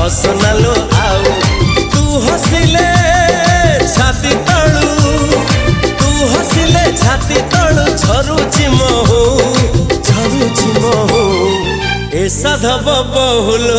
हसनालो आउ तू हसिले छाती तळू तू हसिले छाती तळू झरुची महू ए साधव बहुलो